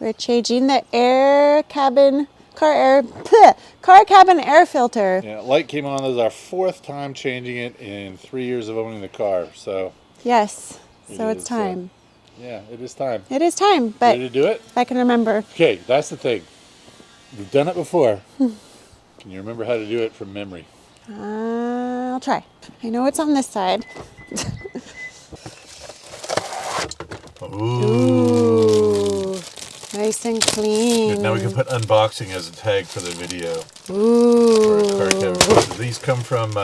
We're changing the car cabin air filter. Yeah, light came on. This is our 4th time changing it in 3 years of owning the car. So yes, so it's time. Yeah, it is time. It is time, but ready to do it? If I can remember. Okay, that's the thing. We've done it before. Can you remember how to do it from memory? I'll try. I know it's on this side. Ooh. Nice and clean. Good. Now we can put unboxing as a tag for the video. Ooh. For car cabin. These come from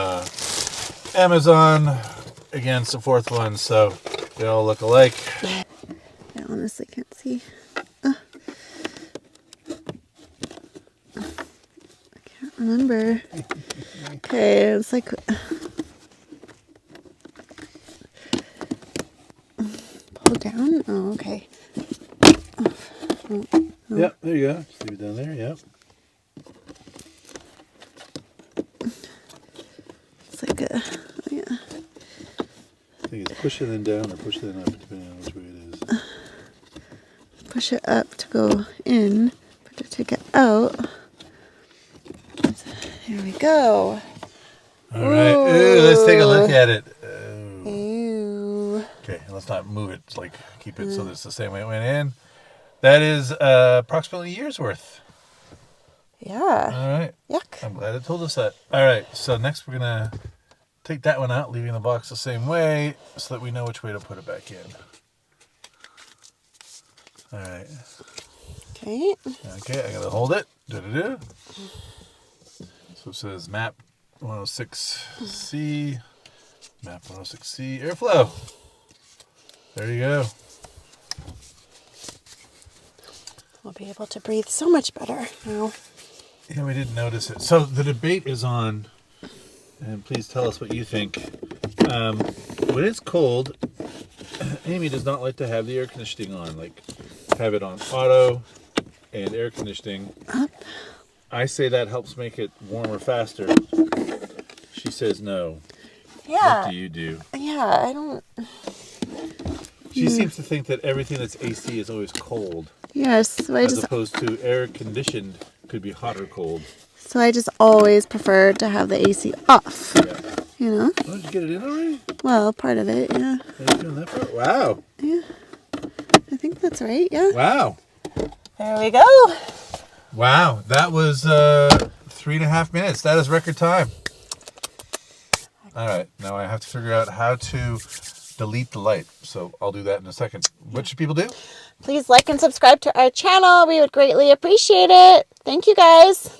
Amazon. Again, it's the 4th one, so they all look alike. I honestly can't see. I can't remember. Okay, it's like... Pull down? Oh, okay. Oh, no. Yep, there you go. Just leave it down there, yep. It's like a... Oh, yeah. I think it's push it then down or push it then up, depending on which way it is. Push it up to go in, put it to get out. Here we go. All right. Ooh, let's take a look at it. Ooh. Okay, let's not move it. Like keep it so that it's the same way it went in. That is approximately a year's worth. Yeah. All right. Yuck. I'm glad it told us that. All right. So next we're gonna take that one out, leaving the box the same way, so that we know which way to put it back in. All right. Okay. Okay, I gotta hold it. Do-do-do. So it says map 106C, map 106C, airflow. There you go. We'll be able to breathe so much better now. Yeah, we didn't notice it. So the debate is on, and please tell us what you think. When it's cold, Amy does not like to have the air conditioning on, like have it on auto and air conditioning. Up. I say that helps make it warmer faster. She says no. Yeah. What do you do? Yeah, I don't... She seems to think that everything that's AC is always cold. Yes, so as opposed to air conditioned could be hot or cold. So I just always prefer to have the AC off. Yeah. You know? Oh, did you get it in already? Well, part of it, yeah. Are you doing that part? Wow. Yeah. I think that's right, yeah. Wow. There we go. Wow, that was 3.5 minutes. That is record time. All right, now I have to figure out how to delete the light. So I'll do that in a second. What should people do? Please like and subscribe to our channel. We would greatly appreciate it. Thank you, guys.